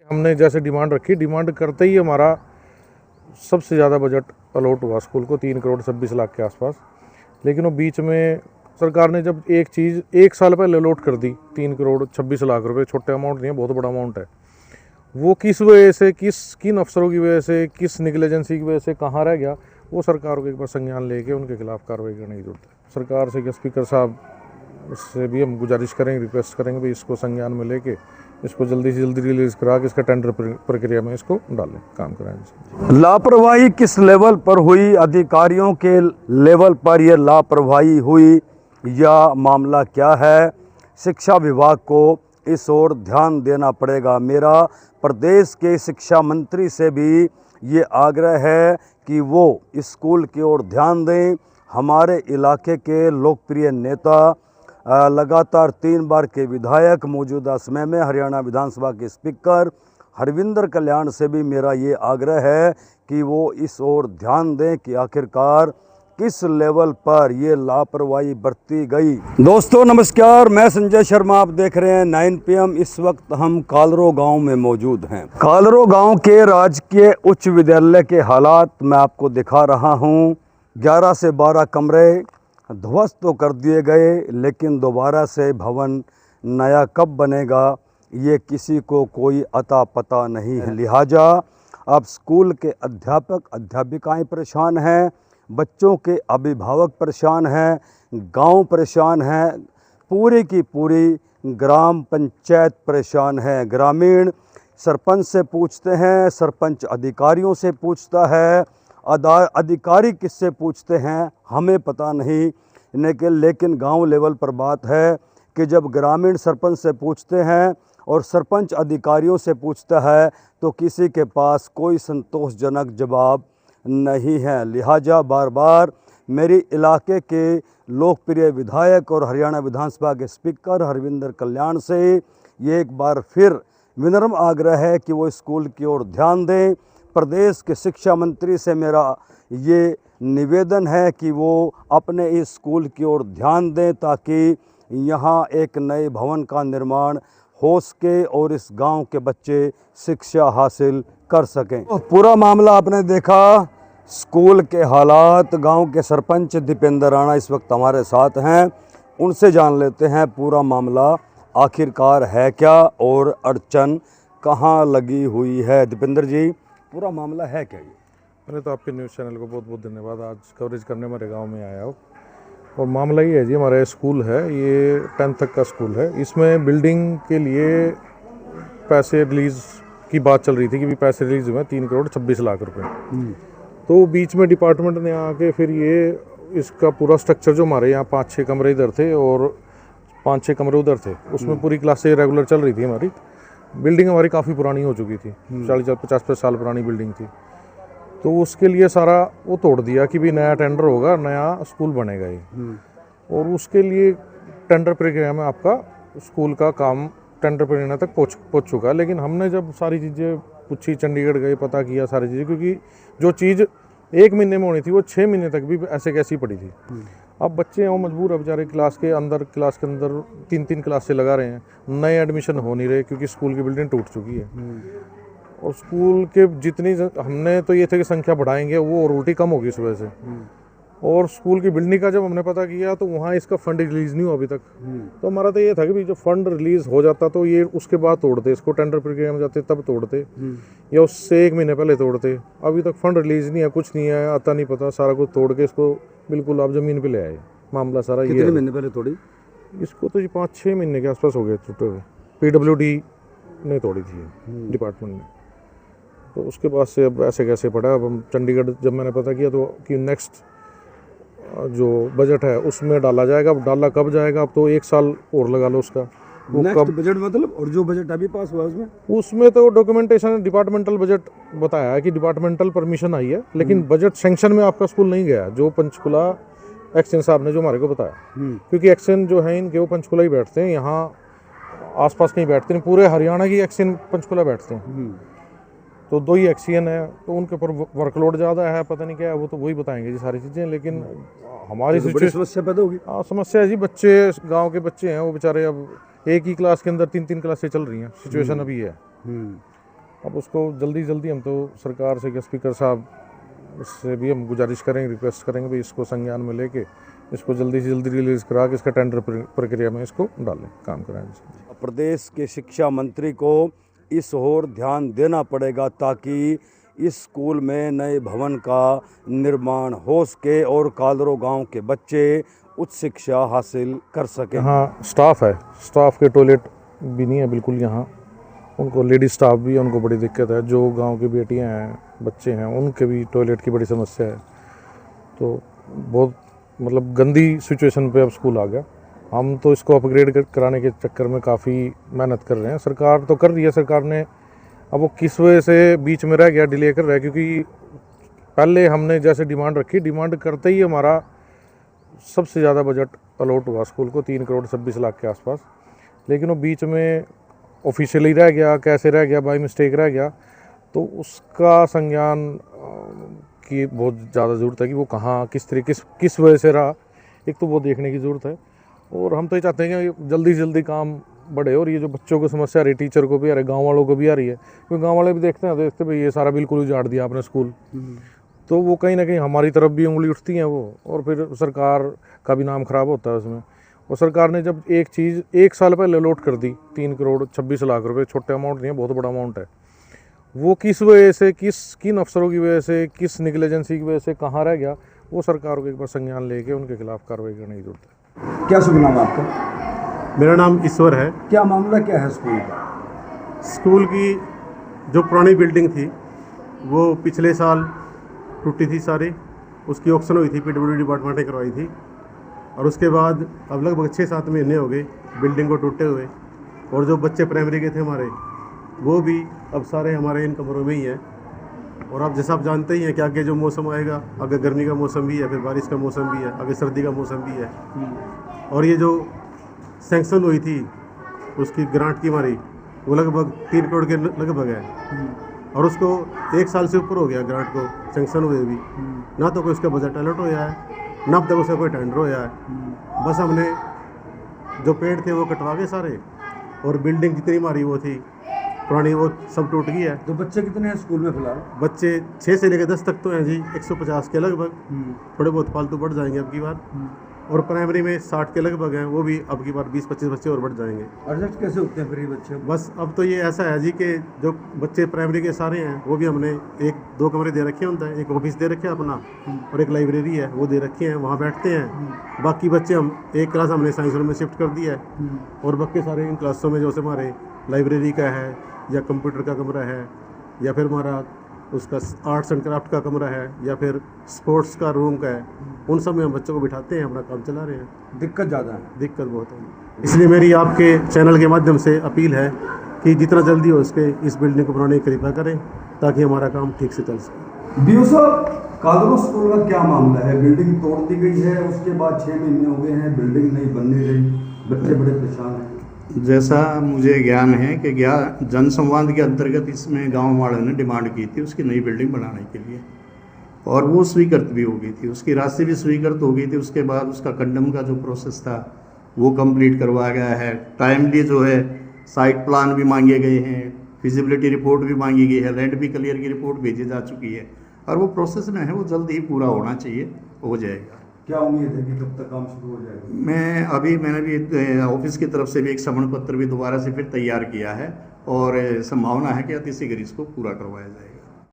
हमने जैसे डिमांड रखी, डिमांड करते ही हमारा सबसे ज़्यादा बजट अलॉट हुआ स्कूल को 3 करोड़ 26 लाख के आसपास। लेकिन वो बीच में सरकार ने जब एक चीज़ 1 साल पहले अलॉट कर दी 3 करोड़ 26 लाख रुपए, छोटे अमाउंट नहीं है, बहुत बड़ा अमाउंट है। वो किस वजह से, किन अफसरों की वजह से, किस निगलिजेंसी की वजह से कहाँ रह गया, वो सरकार को एक बार संज्ञान लेके उनके खिलाफ कार्रवाई करने की जरूरत है। सरकार से स्पीकर साहब से भी हम गुजारिश करेंगे, रिक्वेस्ट करेंगे भाई इसको संज्ञान में लेके इसको जल्दी से जल्दी रिलीज करा के इसका टेंडर प्रक्रिया में इसको डालें, काम कराएं। लापरवाही किस लेवल पर हुई? अधिकारियों के लेवल पर यह लापरवाही हुई या मामला क्या है? शिक्षा विभाग को इस ओर ध्यान देना पड़ेगा। मेरा प्रदेश के शिक्षा मंत्री से भी ये आग्रह है कि वो स्कूल की ओर ध्यान दें। हमारे इलाके के लोकप्रिय नेता, लगातार 3 बार के विधायक, मौजूदा समय में हरियाणा विधानसभा के स्पीकर हरविंदर कल्याण से भी मेरा ये आग्रह है कि वो इस ओर ध्यान दें कि आखिरकार किस लेवल पर ये लापरवाही बरती गई। दोस्तों नमस्कार, मैं संजय शर्मा, आप देख रहे हैं 9 PM। इस वक्त हम कालरो गांव में मौजूद हैं। कालरो गांव के राजकीय उच्च विद्यालय के हालात मैं आपको दिखा रहा हूं। 11 से 12 कमरे ध्वस्त तो कर दिए गए, लेकिन दोबारा से भवन नया कब बनेगा ये किसी को कोई अता पता नहीं है। लिहाजा अब स्कूल के अध्यापक अध्यापिकाएं परेशान हैं, बच्चों के अभिभावक परेशान हैं, गांव परेशान है, पूरी की पूरी ग्राम पंचायत परेशान है। ग्रामीण सरपंच से पूछते हैं, सरपंच अधिकारियों से पूछता है, अधिकारी किससे पूछते हैं हमें पता नहीं। लेकिन गांव लेवल पर बात है कि जब ग्रामीण सरपंच से पूछते हैं और सरपंच अधिकारियों से पूछता है तो किसी के पास कोई संतोषजनक जवाब नहीं है। लिहाजा बार बार मेरे इलाके के लोकप्रिय विधायक और हरियाणा विधानसभा के स्पीकर हरविंदर कल्याण से ये एक बार फिर विनम्र आग्रह है कि वो स्कूल की ओर ध्यान दें। प्रदेश के शिक्षा मंत्री से मेरा ये निवेदन है कि वो अपने इस स्कूल की ओर ध्यान दें ताकि यहाँ एक नए भवन का निर्माण हो सके और इस गांव के बच्चे शिक्षा हासिल कर सकें। तो पूरा मामला आपने देखा, स्कूल के हालात। गांव के सरपंच दीपेंद्र राणा इस वक्त हमारे साथ हैं, उनसे जान लेते हैं पूरा मामला आखिरकार है क्या और अड़चन कहाँ लगी हुई है। दीपेंद्र जी, पूरा मामला है क्या? ये पहले तो आपके न्यूज़ चैनल को बहुत बहुत धन्यवाद, आज कवरेज करने हमारे गांव में आया हो। और मामला ये है जी, हमारा स्कूल है, ये 10th तक का स्कूल है। इसमें बिल्डिंग के लिए पैसे रिलीज़ की बात चल रही थी कि भी पैसे रिलीज़ हुए 3 करोड़ 26 लाख रुपए। तो बीच में डिपार्टमेंट ने आके फिर ये इसका पूरा स्ट्रक्चर, जो हमारे यहाँ 5-6 कमरे इधर थे और 5-6 कमरे उधर थे, उसमें पूरी क्लासें रेगुलर चल रही थी। हमारी बिल्डिंग हमारी काफ़ी पुरानी हो चुकी थी, 40-50 साल पुरानी बिल्डिंग थी। तो उसके लिए सारा वो तोड़ दिया कि भी नया टेंडर होगा, नया स्कूल बनेगा ये। और उसके लिए टेंडर प्रक्रिया में आपका स्कूल का काम टेंडर प्रक्रिया तक पहुँच चुका। लेकिन हमने जब सारी चीज़ें पूछी, चंडीगढ़ गए, पता किया सारी चीज़ें, क्योंकि जो चीज़ 1 महीने में होनी थी वो 6 महीने तक भी ऐसे कैसी पड़ी थी। अब बच्चे हैं वो मजबूर है बेचारे, क्लास के अंदर 3-3 क्लास से लगा रहे हैं, नए एडमिशन हो नहीं रहे क्योंकि स्कूल की बिल्डिंग टूट चुकी है। और स्कूल के जितनी हमने तो ये थे कि संख्या बढ़ाएंगे, वो और उल्टी कम होगी इस वजह से। और स्कूल की बिल्डिंग का जब हमने पता किया तो वहाँ इसका फंड रिलीज़ नहीं हुआ अभी तक। तो हमारा तो ये था कि भी जो फंड रिलीज़ हो जाता तो ये उसके बाद तोड़ते, इसको टेंडर प्रक्रिया में जाते तब तोड़ते, या उससे 1 महीने पहले तोड़ते। अभी तक फंड रिलीज़ नहीं है, कुछ नहीं है, आता नहीं पता, सारा कुछ तोड़ के इसको बिल्कुल आप ज़मीन पर ले आए। मामला सारा ये। कितने महीने पहले तोड़ी? इसको तो जी 5-6 महीने के आसपास हो गए टूटे हुए। PWD ने तोड़ी थी डिपार्टमेंट ने। तो उसके बाद से अब ऐसे कैसे पड़ा। अब हम चंडीगढ़ जब मैंने पता किया तो कि नेक्स्ट जो बजट है उसमें डाला जाएगा। अब डाला कब जाएगा, अब तो 1 साल और लगा लो उसका। वो नेक्स्ट बजट मतलब, और जो बजट अभी पास हुआ उसमें तो डॉक्यूमेंटेशन डिपार्टमेंटल बजट बताया है कि डिपार्टमेंटल परमिशन आई है, लेकिन बजट सेंक्शन में आपका स्कूल नहीं गया, जो पंचकुला एक्शन साहब ने जो हमारे को बताया। क्योंकि एक्शन जो है इनके वो पंचकुला ही बैठते हैं, यहाँ आसपास कहीं बैठते नहीं, पूरे हरियाणा की एक्शन पंचकुला बैठते हैं। तो 2 ही एक्सीएन है, तो उनके ऊपर वर्कलोड ज़्यादा है, पता नहीं क्या है, वो तो वही बताएंगे जी सारी चीज़ें। लेकिन हमारी समस्या पैदा होगी। हाँ, समस्या है जी, बच्चे गांव के बच्चे हैं वो बेचारे, अब एक ही क्लास के अंदर 3-3 क्लासें चल रही हैं, सिचुएशन अभी है। अब उसको जल्दी जल्दी हम तो सरकार से, स्पीकर साहब से भी हम गुजारिश करेंगे, रिक्वेस्ट करेंगे भाई इसको संज्ञान में लेके इसको जल्दी से जल्दी रिलीज़ करा के इसका टेंडर प्रक्रिया में इसको डालें, काम कराएं। प्रदेश के शिक्षा मंत्री को इस ओर ध्यान देना पड़ेगा ताकि इस स्कूल में नए भवन का निर्माण हो सके और कालरो गांव के बच्चे उच्च शिक्षा हासिल कर सकें। यहाँ स्टाफ है, स्टाफ के टॉयलेट भी नहीं है बिल्कुल यहाँ, उनको लेडीज स्टाफ भी है, उनको बड़ी दिक्कत है। जो गांव की बेटियां हैं, बच्चे हैं, उनके भी टॉयलेट की बड़ी समस्या है। तो बहुत मतलब गंदी सिचुएशन पे अब स्कूल आ गया। हम तो इसको अपग्रेड कराने के चक्कर में काफ़ी मेहनत कर रहे हैं। सरकार तो कर रही है, सरकार ने अब वो किस वजह से बीच में रह गया, डिले कर रहा है। क्योंकि पहले हमने जैसे डिमांड रखी, डिमांड करते ही हमारा सबसे ज़्यादा बजट अलॉट हुआ स्कूल को 3 करोड़ 26 लाख के आसपास। लेकिन वो बीच में ऑफिशियली रह गया, कैसे रह गया, बाई मिस्टेक रह गया। तो उसका संज्ञान की बहुत ज़्यादा ज़रूरत है कि वो कहाँ, किस तरीके, किस वजह से रहा, एक तो वो देखने की ज़रूरत है। और हम तो ये चाहते हैं कि जल्दी से जल्दी काम बढ़े। और ये जो बच्चों को समस्या आ रही है, टीचर को भी आ रही है, गाँव वालों को भी आ रही है, क्योंकि गाँव वाले भी देखते भाई ये सारा बिल्कुल उजाड़ दिया आपने स्कूल। तो वो कहीं ना कहीं हमारी तरफ भी उंगली उठती हैं वो, और फिर सरकार का भी नाम खराब होता है उसमें। और सरकार ने जब एक चीज़ 1 साल पहले अलॉट कर दी 3 करोड़ 26 लाख रुपए, छोटे अमाउंट नहीं है, बहुत बड़ा अमाउंट है। वो किस वजह से, किन अफसरों की वजह से, किस निगलिजेंसी की वजह से कहाँ रह गया, वो सरकार को एक बार संज्ञान लेके उनके खिलाफ कार्रवाई करने की जरूरत है। क्या शुभ नाम है आपका? मेरा नाम ईश्वर है। क्या मामला क्या है स्कूल का? स्कूल की जो पुरानी बिल्डिंग थी वो पिछले साल टूटी थी सारी, उसकी ऑक्शन हुई थी, पीडब्ल्यूडी डिपार्टमेंट ने करवाई थी। और उसके बाद अब लगभग 6-7 महीने हो गए बिल्डिंग को टूटे हुए। और जो बच्चे प्राइमरी के थे हमारे, वो भी अब सारे हमारे इन कमरों में ही हैं। और आप जैसा आप जानते ही हैं कि आगे जो मौसम आएगा, आगे गर्मी का मौसम भी है, फिर बारिश का मौसम भी है, आगे सर्दी का मौसम भी है। और ये जो सैंक्शन हुई थी उसकी ग्रांट की हमारी, वो लगभग 3 करोड़ के लगभग है। और उसको 1 साल से ऊपर हो गया ग्रांट को सैंक्शन हुए भी, ना तो कोई उसका बजट अलर्ट होया है, ना अब तक उसका कोई टेंडर होया है। बस हमने जो पेड़ थे वो कटवा के सारे, और बिल्डिंग जितनी हमारी वो थी पुरानी, वो सब टूट गई है। तो बच्चे कितने हैं स्कूल में फिलहाल? बच्चे 6 से लेकर 10 तक तो हैं जी, 150 के लगभग। थोड़े बहुत फालतू बढ़ जाएंगे अब की बार। और प्राइमरी में 60 के लगभग हैं, वो भी अब की बार 20-25 बच्चे और बढ़ जाएंगे। एडजस्ट कैसे होते हैं फिर ये बच्चे? बस अब तो ये ऐसा है जी कि जो बच्चे प्राइमरी के सारे हैं वो भी हमने 1-2 कमरे दे रखे होता है, एक ऑफिस दे रखे हैं अपना, और एक लाइब्रेरी है वो दे रखी है, वहाँ बैठते हैं। बाकी बच्चे हम एक क्लास हमने साइंस रूम में शिफ्ट कर दिया है, और बाकी सारे इन क्लासों में जो से हमारे लाइब्रेरी का है, या कंप्यूटर का कमरा है, या फिर हमारा उसका आर्ट्स एंड क्राफ्ट का कमरा है, या फिर स्पोर्ट्स का रूम का है, उन सब में हम बच्चों को बिठाते हैं, अपना काम चला रहे हैं। दिक्कत ज़्यादा है? दिक्कत बहुत है। इसलिए मेरी आपके चैनल के माध्यम से अपील है कि जितना जल्दी हो सके इस बिल्डिंग को बनाने की कृपा करें, ताकि हमारा काम ठीक से चल सके। बीओ साहब, कादरो स्कूल का क्या मामला है? बिल्डिंग तोड़ दी गई है, उसके बाद 6 महीने हो गए हैं, बिल्डिंग नहीं बनने रही, बच्चे बड़े परेशान हैं। जैसा मुझे ज्ञान है कि जन संवाद के अंतर्गत इसमें गांव वालों ने डिमांड की थी उसकी नई बिल्डिंग बनाने के लिए, और वो स्वीकृत भी हो गई थी, उसकी राशि भी स्वीकृत हो गई थी। उसके बाद उसका कंडम का जो प्रोसेस था वो कंप्लीट करवाया गया है। टाइमली जो है साइट प्लान भी मांगे गए हैं, फिजिबिलिटी रिपोर्ट भी मांगी गई है, लैंड भी क्लियर की रिपोर्ट भेजी जा चुकी है, और वो प्रोसेस में है, वो जल्द ही पूरा होना चाहिए, हो जाएगा। क्या उम्मीद है कि कब तक काम शुरू हो जाएगा? मैंने भी ऑफिस की तरफ से भी एक समन पत्र भी दोबारा से फिर तैयार किया है, और संभावना है कि अतिशीघ्र इसको पूरा करवाया जाएगा।